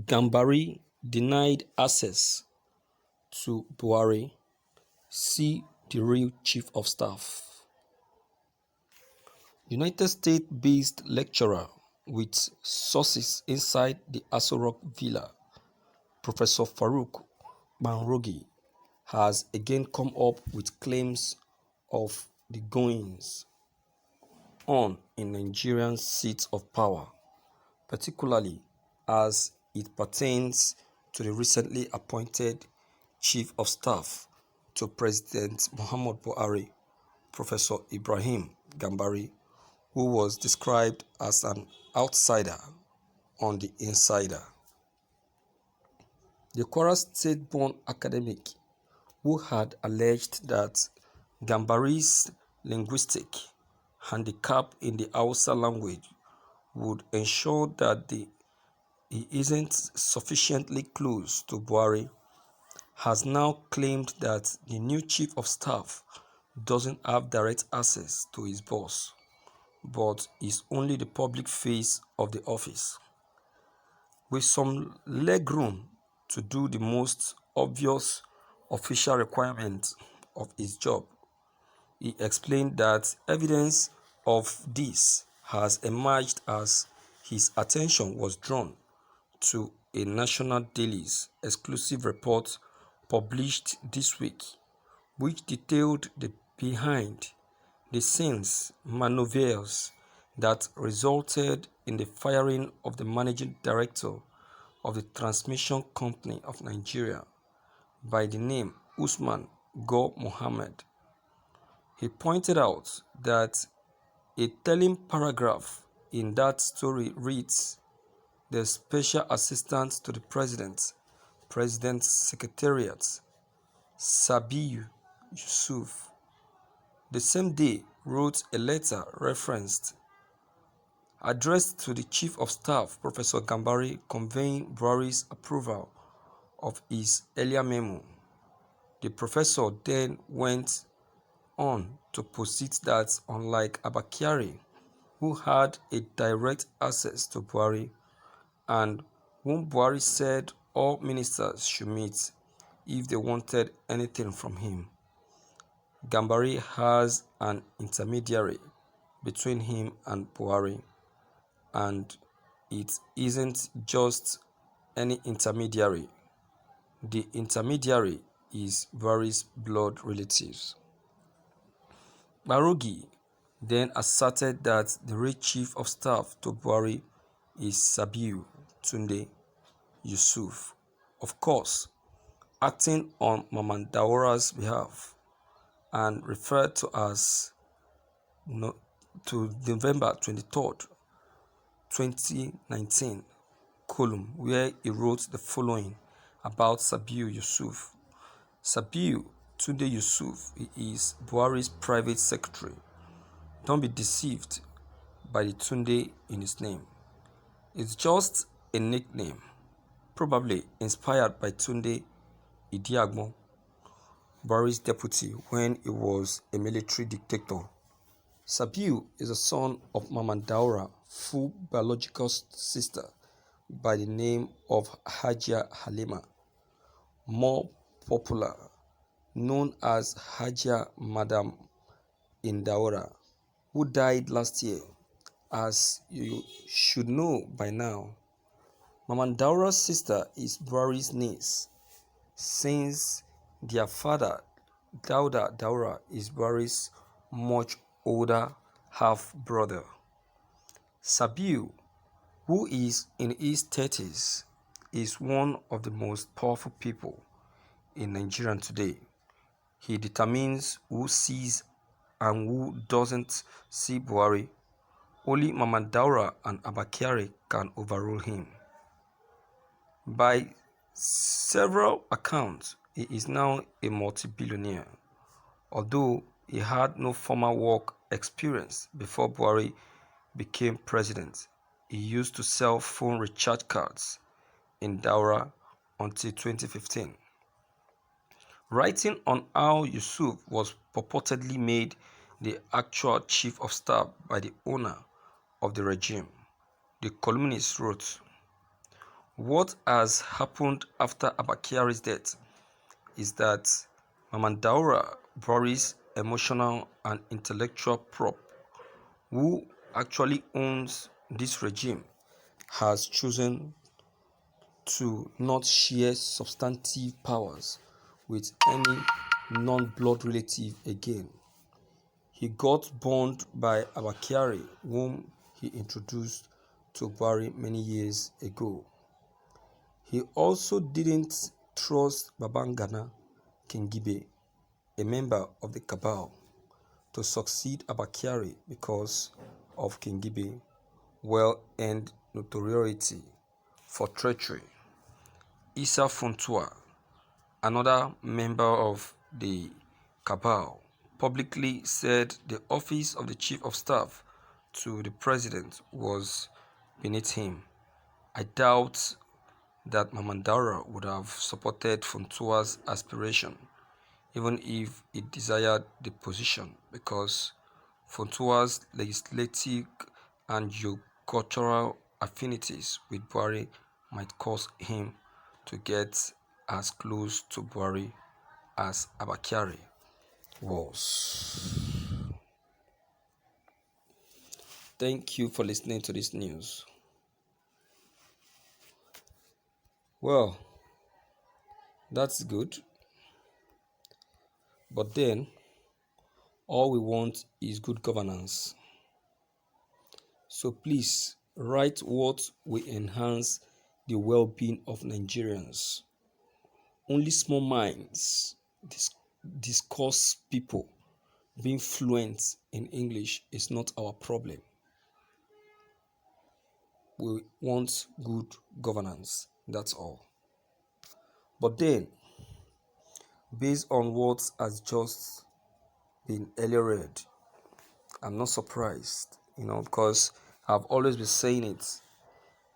Gambari denied access to Buhari, see the real chief of staff. United States-based lecturer with sources inside the Aso Rock Villa, Professor Farouk Banrogi, has again come up with claims of the goings on in Nigerian seats of power, particularly as it pertains to the recently appointed Chief of Staff to President Muhammad Buhari, Professor Ibrahim Gambari, who was described as an outsider on the insider. The Kwara State-born academic who had alleged that Gambari's linguistic handicap in the Hausa language would ensure that he isn't sufficiently close to Buhari, has now claimed that the new chief of staff doesn't have direct access to his boss, but is only the public face of the office, with some legroom to do the most obvious official requirements of his job. He explained that evidence of this has emerged as his attention was drawn to a national daily's exclusive report published this week, which detailed the behind-the-scenes maneuvers that resulted in the firing of the managing director of the Transmission Company of Nigeria by the name Usman Go Mohammed. He pointed out that a telling paragraph in that story reads, "The Special Assistant to the President's Secretariat, Sabiu Yusuf, the same day wrote a letter addressed to the Chief of Staff, Professor Gambari, conveying Buhari's approval of his earlier memo." The professor then went on to posit that unlike Abba Kyari, who had a direct access to Buhari and whom Buhari said all ministers should meet if they wanted anything from him, Gambari has an intermediary between him and Buhari, and it isn't just any intermediary. The intermediary is Buhari's blood relatives. Barogi then asserted that the real chief of staff to Buhari is Sabiu Tunde Yusuf, of course, acting on Maman Daura's behalf, and referred to as to November 23rd, 2019 column where he wrote the following about Sabiu Yusuf. Sabiu Tunde Yusuf is Buhari's private secretary. Don't be deceived by the Tunde in his name. It's just a nickname, probably inspired by Tunde Idiagbon, Buhari's deputy when he was a military dictator. Sabiu is the son of Maman Daura, full biological sister by the name of Hajia Halima, more popular, known as Hajia Madam Indaura, who died last year. As you should know by now, Maman Daura's sister is Buhari's niece, since their father, Dauda Daura, is Buhari's much older half-brother. Sabiu, who is in his 30s, is one of the most powerful people in Nigeria today. He determines who sees and who doesn't see Buhari. Only Maman Daura and Abba Kyari can overrule him. By several accounts, he is now a multi-billionaire, although he had no formal work experience before Buhari became president. He used to sell phone recharge cards in Daura until 2015. Writing on how Yusuf was purportedly made the actual chief of staff by the owner of the regime, the columnist wrote, What has happened after Abakiari's death is that Mamandaura, Buhari's emotional and intellectual prop, who actually owns this regime, has chosen to not share substantive powers with any non-blood relative again. He got burned by Abakiari, whom he introduced to Buhari many years ago. He also didn't trust Babangana Kingibe, a member of the cabal, to succeed Abakiari because of Kingibe's well-earned notoriety for treachery. Issa Funtua, another member of the cabal, publicly said the office of the chief of staff to the president was beneath him. I doubt that Mamandara would have supported Funtua's aspiration, even if he desired the position, because Funtua's legislative and cultural affinities with Buhari might cause him to get as close to Buhari as Abakiari was. Thank you for listening to this news. Well, that's good. But then, all we want is good governance. So please write what will enhance the well-being of Nigerians. Only small minds discuss people. Being fluent in English is not our problem. We want good governance, that's all. But then, based on what has just been earlier read, I'm not surprised, because I've always been saying it,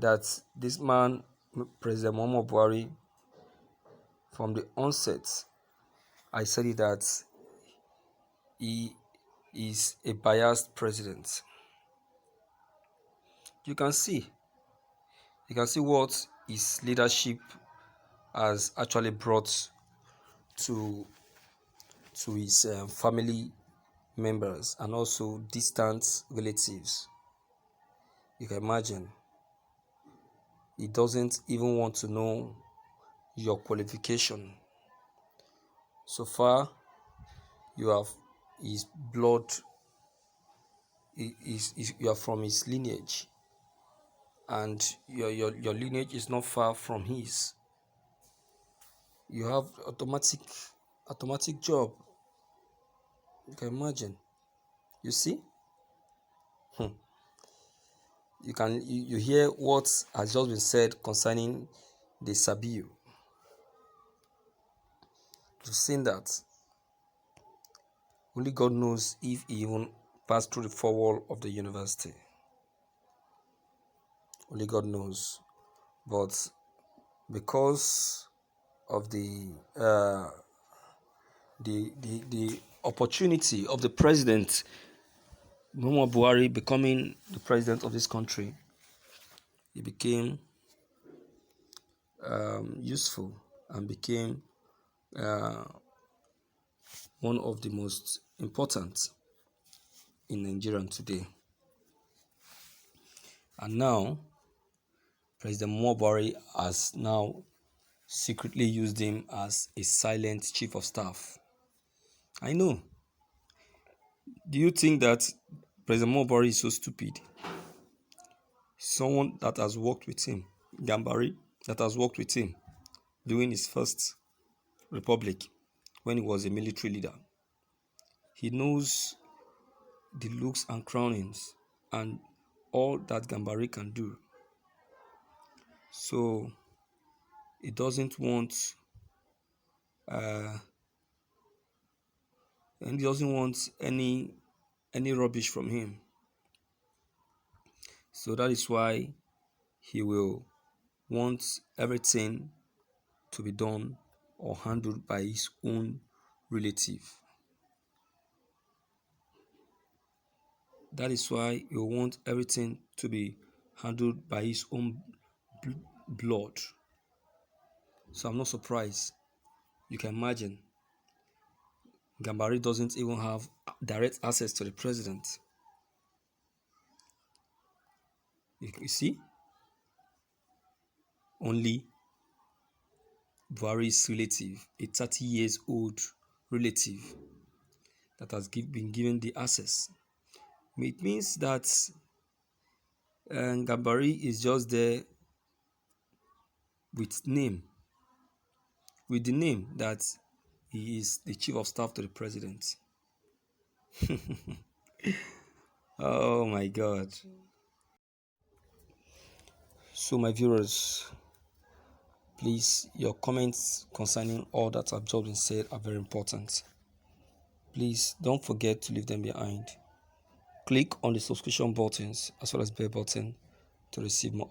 that this man, President Muhammadu Buhari, from the onset, I said it that he is a biased president. You can see what his leadership has actually brought to his family members and also distant relatives. You can imagine, he doesn't even want to know your qualification. So far, you have his blood, you are from his lineage, and your lineage is not far from his. You have automatic job. You can imagine. You see? You hear what has just been said concerning the Sabiu. You've seen that. Only God knows if he even passed through the four walls of the university. Only God knows. But because of the opportunity of the president, Muhammadu Buhari, becoming the president of this country, he became useful and became one of the most important in Nigeria today. And now, President Muhammadu Buhari has now secretly used him as a silent chief of staff. I know. Do you think that President Muhammadu Buhari is so stupid? Someone that has worked with him, Gambari, that has worked with him during his first republic when he was a military leader. He knows the looks and crownings and all that Gambari can do. So he doesn't want any rubbish from him. So that is why he will want everything to be done or handled by his own relative. That is why he will want everything to be handled by his own blood. So I'm not surprised. You can imagine Gambari doesn't even have direct access to the president. You see, only Buhari's relative, a 30 years old relative that has been given the access. It means that Gambari is just there with the name that he is the chief of staff to the president. Oh my God. So my viewers, please, your comments concerning all that I've just been said are very important. Please don't forget to leave them behind. Click on the subscription buttons as well as bell button to receive more